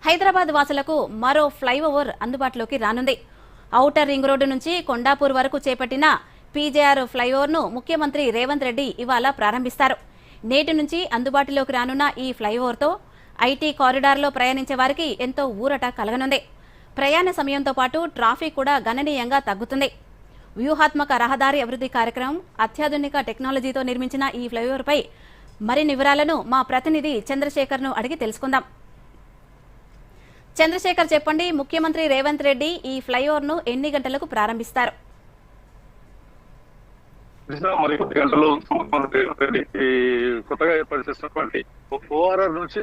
హైదరాబాద్ వాసులకు మరో ఫ్లైఓవర్ అందుబాటులోకి రానుంది. ఔటర్ రింగ్ రోడ్డు నుంచి కొండాపూర్ వరకు చేపట్టిన పీజేఆర్ ఫ్లైఓవర్ను ముఖ్యమంత్రి రేవంత్ రెడ్డి ఇవాళ ప్రారంభిస్తారు. నేటి నుంచి అందుబాటులోకి రానున్న ఈ ఫ్లైఓవర్తో ఐటీ కారిడార్లో ప్రయాణించే వారికి ఎంతో ఊరట కలగనుంది. ప్రయాణ సమయంతో పాటు ట్రాఫిక్ కూడా గణనీయంగా తగ్గుతుంది. వ్యూహాత్మక రహదారి అభివృద్ధి కార్యక్రమం, అత్యాధునిక టెక్నాలజీతో నిర్మించిన ఈ ఫ్లైఓవర్పై మరిన్ని వివరాలను మా ప్రతినిధి చంద్రశేఖర్ను అడిగి తెలుసుకుందాం. చంద్రశేఖర్, చెప్పండి, ముఖ్యమంత్రి రేవంత్ రెడ్డి ఈ ఫ్లైఓవర్ను ఎన్ని గంటలకు ప్రారంభిస్తారు? మరి కొద్ది గంటలు ముఖ్యమంత్రి రేవంత్ రెడ్డి కొత్తగా ఏర్పాటు చేసినటువంటి ఓఆర్ఆర్ నుంచి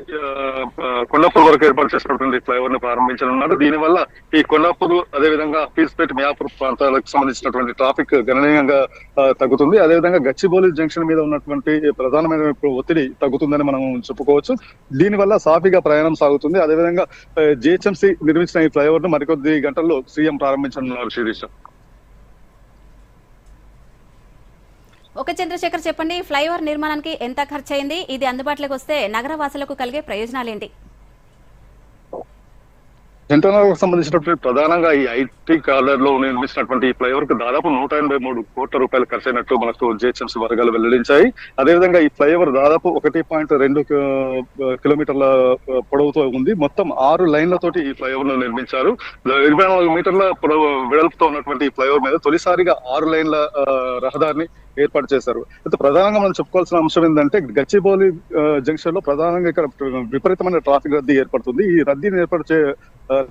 కొండాపూర్ వరకు ఏర్పాటు చేసినటువంటి ఫ్లైఓవర్ ని ప్రారంభించనున్నారు. దీనివల్ల ఈ కొండాపూర్, అదేవిధంగా పీస్పేట్, మియాపూర్ ప్రాంతాలకు సంబంధించినటువంటి ట్రాఫిక్ గణనీయంగా తగ్గుతుంది. అదేవిధంగా గచ్చిబౌలి జంక్షన్ మీద ఉన్నటువంటి ప్రధానమైన ఒత్తిడి తగ్గుతుందని మనం చెప్పుకోవచ్చు. దీనివల్ల సాఫీగా ప్రయాణం సాగుతుంది. అదేవిధంగా జిహెచ్ఎంసీ నిర్మించిన ఈ ఫ్లైఓవర్ ను మరికొద్ది గంటల్లో సీఎం ప్రారంభించనున్నారు. శిరీష, ఓకే చంద్రశేఖర్, చెప్పండి, ఫ్లైఓవర్ నిర్మాణానికి ఎంత ఖర్చు అయింది? ఇది అందుబాటులోకి వస్తే నగర వాసులకు కలిగే ప్రయోజనాలేంటి? జంటనగర్కు సంబంధించినటువంటి ప్రధానంగా ఈ ఐటీ కారిడార్ లో నిర్మించినటువంటి ఈ ఫ్లైఓవర్ కు దాదాపు 183 కోట్ల రూపాయలు ఖర్చు అయినట్టు మనకు జిహెచ్ఎంసీ వర్గాలు వెల్లడించాయి. అదేవిధంగా ఈ ఫ్లైఓవర్ దాదాపు 1.2 కిలోమీటర్ల పొడవుతో ఉంది. మొత్తం 6 లైన్లతోటి ఈ ఫ్లైఓవర్ ను నిర్మించారు. 24 మీటర్ల వెడల్పుతో ఉన్నటువంటి ఈ ఫ్లైఓవర్ మీద తొలిసారిగా 6 లైన్ల రహదారిని ఏర్పాటు చేశారు. అయితే ప్రధానంగా మనం చెప్పుకోవాల్సిన అంశం ఏంటంటే, గచ్చిబౌలి జంక్షన్ లో ప్రధానంగా ఇక్కడ విపరీతమైన ట్రాఫిక్ రద్దీ ఏర్పడుతుంది. ఈ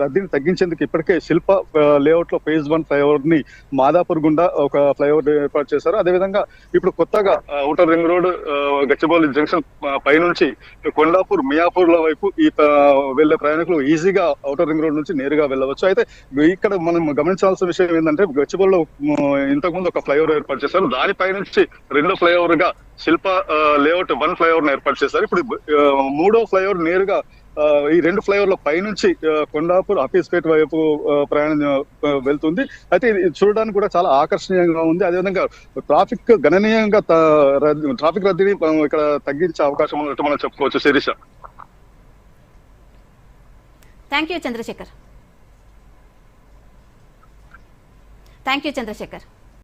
రద్దీని తగ్గించేందుకు ఇప్పటికే శిల్ప లేఅవుట్ లో ఫేజ్ 1 ఫ్లైఓవర్ ని మాదాపూర్ గుండా ఒక ఫ్లైఓవర్ ఏర్పాటు చేశారు. అదేవిధంగా ఇప్పుడు కొత్తగా outer ring road, Gachibowli junction పైనుంచి కొండాపూర్, మియాపూర్ల వైపు ఈ వెళ్లే ప్రయాణికులు ఈజీగా ఔటర్ రింగ్ రోడ్ నుంచి నేరుగా వెళ్ళవచ్చు. అయితే ఇక్కడ మనం గమనించాల్సిన విషయం ఏంటంటే, గచ్చిబౌలిలో ఇంతకుముందు ఒక ఫ్లైఓవర్ ఏర్పాటు చేశారు. దానిపై నుంచి రెండో ఫ్లైఓవర్ గా శిల్ప లేఅవుట్ 1 ఫ్లైఓవర్ ను ఏర్పాటు చేశారు. ఇప్పుడు మూడో ఫ్లైఓవర్ నేరుగా ఈ 2 ఫ్లైఓవర్ల పైనుంచి కొండాపూర్, హఫీజ్పేట్ వైపు ప్రయాణం వెళ్తుంది. అయితే ఇది చూడడానికి కూడా చాలా ఆకర్షణీయంగా ఉంది. అదేవిధంగా ట్రాఫిక్ గణనీయంగా ట్రాఫిక్ రద్దీని ఇక్కడ తగ్గించే అవకాశం ఉన్నట్టు మనం చెప్పుకోవచ్చు. Sirisha, thank you Chandrasekhar.